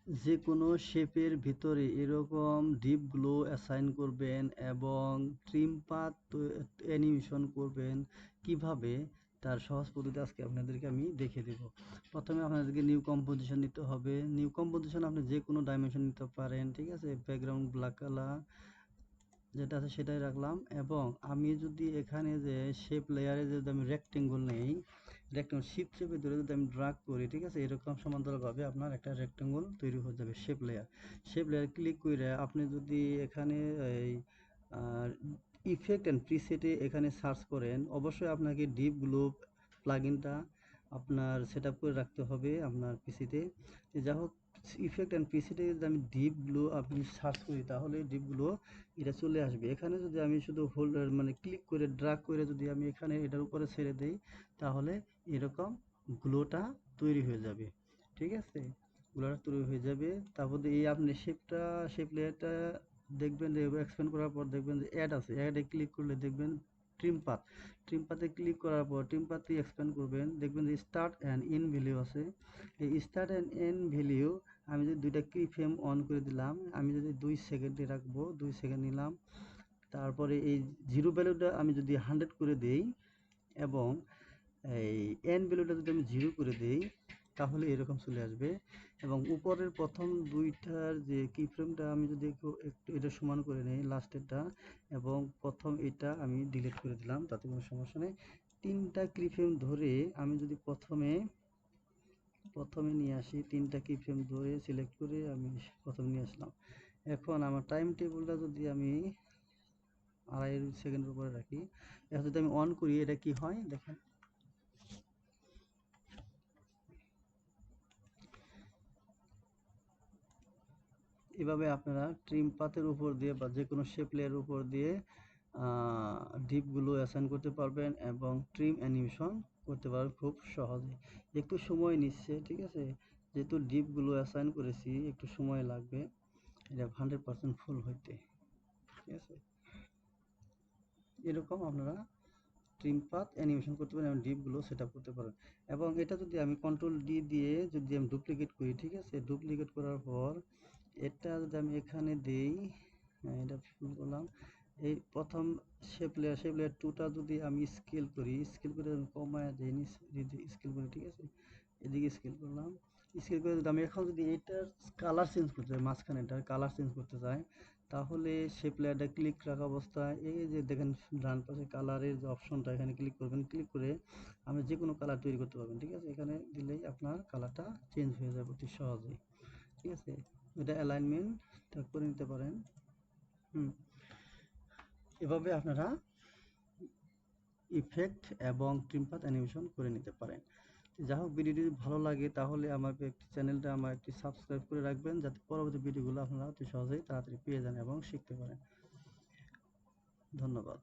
যে কোনো শেপের ভিতরে এরকম ডিপ গ্লো অ্যাসাইন করবেন এবং ট্রিম পাথ অ্যানিমেশন করবেন কিভাবে, তার সহজ পদ্ধতি আজকে আপনাদেরকে আমি দেখিয়ে দেব। প্রথমে আপনাদেরকে নিউ কম্পোজিশন নিতে হবে। নিউ কম্পোজিশন আপনি যে কোনো ডাইমেনশন নিতে পারেন, ঠিক আছে। ব্যাকগ্রাউন্ড ব্ল্যাক কালার যেটা আছে সেটাই রাখলাম। এবং আমি যদি এখানে যে শেপ লেয়ারে যদি আমি রেক্টেঙ্গল নেই, রেক্টেঙ্গল শিফট চেপে ধরে যদি আমি ড্রাগ করি, ঠিক আছে, এরকম সমান্তরালভাবে আপনার একটা রেক্টেঙ্গল তৈরি হয়ে যাবে। শেপ লেয়ার ক্লিক করে আপনি যদি এখানে এই ইফেক্ট অ্যান্ড প্রিসেটে এখানে সার্চ করেন, অবশ্যই আপনাকে ডিপ গ্লো প্লাগইনটা আপনার সেট আপ করে রাখতে হবে আপনার পিসিতে। যা হোক, ইফেক্ট অ্যান্ড প্রিসেটে যদি আমি ডিপ গ্লো আপনি সার্চ করি তাহলে ডিপ গ্লো এটা চলে আসবে। এখানে যদি আমি শুধু হোল্ড মানে ক্লিক করে ড্রাগ করে যদি আমি এখানে এটার উপরে ছেড়ে দেই তাহলে এরকম গ্লোটা তৈরি হয়ে যাবে, ঠিক আছে। গ্লোটা তৈরি হয়ে যাবে। তারপর এই আপনি শেপ লেয়ারটা দেখবেন যে এক্সপ্যান্ড করার পর দেখবেন যে অ্যাড আছে, অ্যাডে ক্লিক করলে দেখবেন ট্রিম পাতে ক্লিক করার পর ট্রিম পাতে এক্সপ্যান্ড করবেন, দেখবেন যে স্টার্ট অ্যান্ড এন্ড ভ্যালু আছে। এই স্টার্ট অ্যান্ড এন্ড ভ্যালু আমি যদি দুইটা কি ফ্রেম অন করে দিলাম, আমি যদি 2 সেকেন্ডে রাখবো, 2 সেকেন্ড নিলাম। তারপরে এই জিরো ভ্যালুটা আমি যদি 100 করে দেই এবং এই এন ভ্যালুটা যদি আমি 0 করে দেই তাহলে এরকম চলে আসবে। এবং উপরের প্রথম দুইটার যে কি ফ্রেমটা আমি যদি একটু এটা সমান করে নেই লাস্টেরটা, এবং প্রথম এটা আমি ডিলিট করে দিলাম, তাতে কোনো সমস্যা নেই। তিনটা কি ফ্রেম ধরে আমি যদি প্রথমে নিয়ে আসি, তিনটা কি ফ্রেম ধরে সিলেক্ট করে আমি প্রথমে নিয়ে আসলাম। এখন আমার টাইম টেবিলটা যদি আমি 2.5 সেকেন্ডের উপরে রাখি, এখন যদি আমি অন করি এটা কি হয় দেখেন। এভাবে আপনারা ট্রিম পাথের উপর দিয়ে বা যে কোনো শেপ লেয়ারের উপর দিয়ে ডিপগুলো অ্যাসাইন করতে পারবেন এবং ট্রিম অ্যানিমেশন করতে পারবেন খুব সহজে। একটু সময় নিচ্ছে, ঠিক আছে, যেহেতু ডিপগুলো অ্যাসাইন করেছি একটু সময় লাগবে এটা 100% ফুল হইতে, ঠিক আছে। এরকম আপনারা ট্রিম পাথ অ্যানিমেশন করতে পারেন এবং ডিপগুলো সেট আপ করতে পারেন। এবং এটা যদি আমি কন্ট্রোল ডি দিয়ে যদি আমি ডুপ্লিকেট করি, ঠিক আছে, ডুপ্লিকেট করার পর এটা যদি আমি এখানে দেই, এটা ফুল করলাম। এই প্রথম শেপ লেয়ার টুটা যদি আমি স্কেল করে আমি কমায় দিই, স্কেল করি, ঠিক আছে, এদিকে স্কেল করলাম। স্কেল করে যদি আমি এখন যদি এটার কালার চেঞ্জ করতে চাই, মাঝখানে এটার কালার চেঞ্জ করতে চাই, তাহলে শেপ লেয়ারটা ক্লিক রাখা অবস্থায় এই যে দেখেন ডান পাশে কালারের যে অপশনটা, এখানে ক্লিক করবেন। ক্লিক করে আপনি যে কোনো কালার তৈরি করতে পারবেন, ঠিক আছে। এখানে দিলেই আপনার কালারটা চেঞ্জ হয়ে যাবে অতি সহজেই, ঠিক আছে। এটা অ্যালাইনমেন্ট করে নিতে পারেন। এভাবে আপনারা ইফেক্ট এবং ট্রিম পাথ অ্যানিমেশন করে নিতে পারেন। যা হোক, ভিডিওটি যদি ভালো লাগে তাহলে আমার চ্যানেলটা একটি সাবস্ক্রাইব করে রাখবেন, যাতে পরবর্তী ভিডিওগুলো আপনারা অতি সহজেই তাড়াতাড়ি পেয়ে যান এবং শিখতে পারেন। ধন্যবাদ।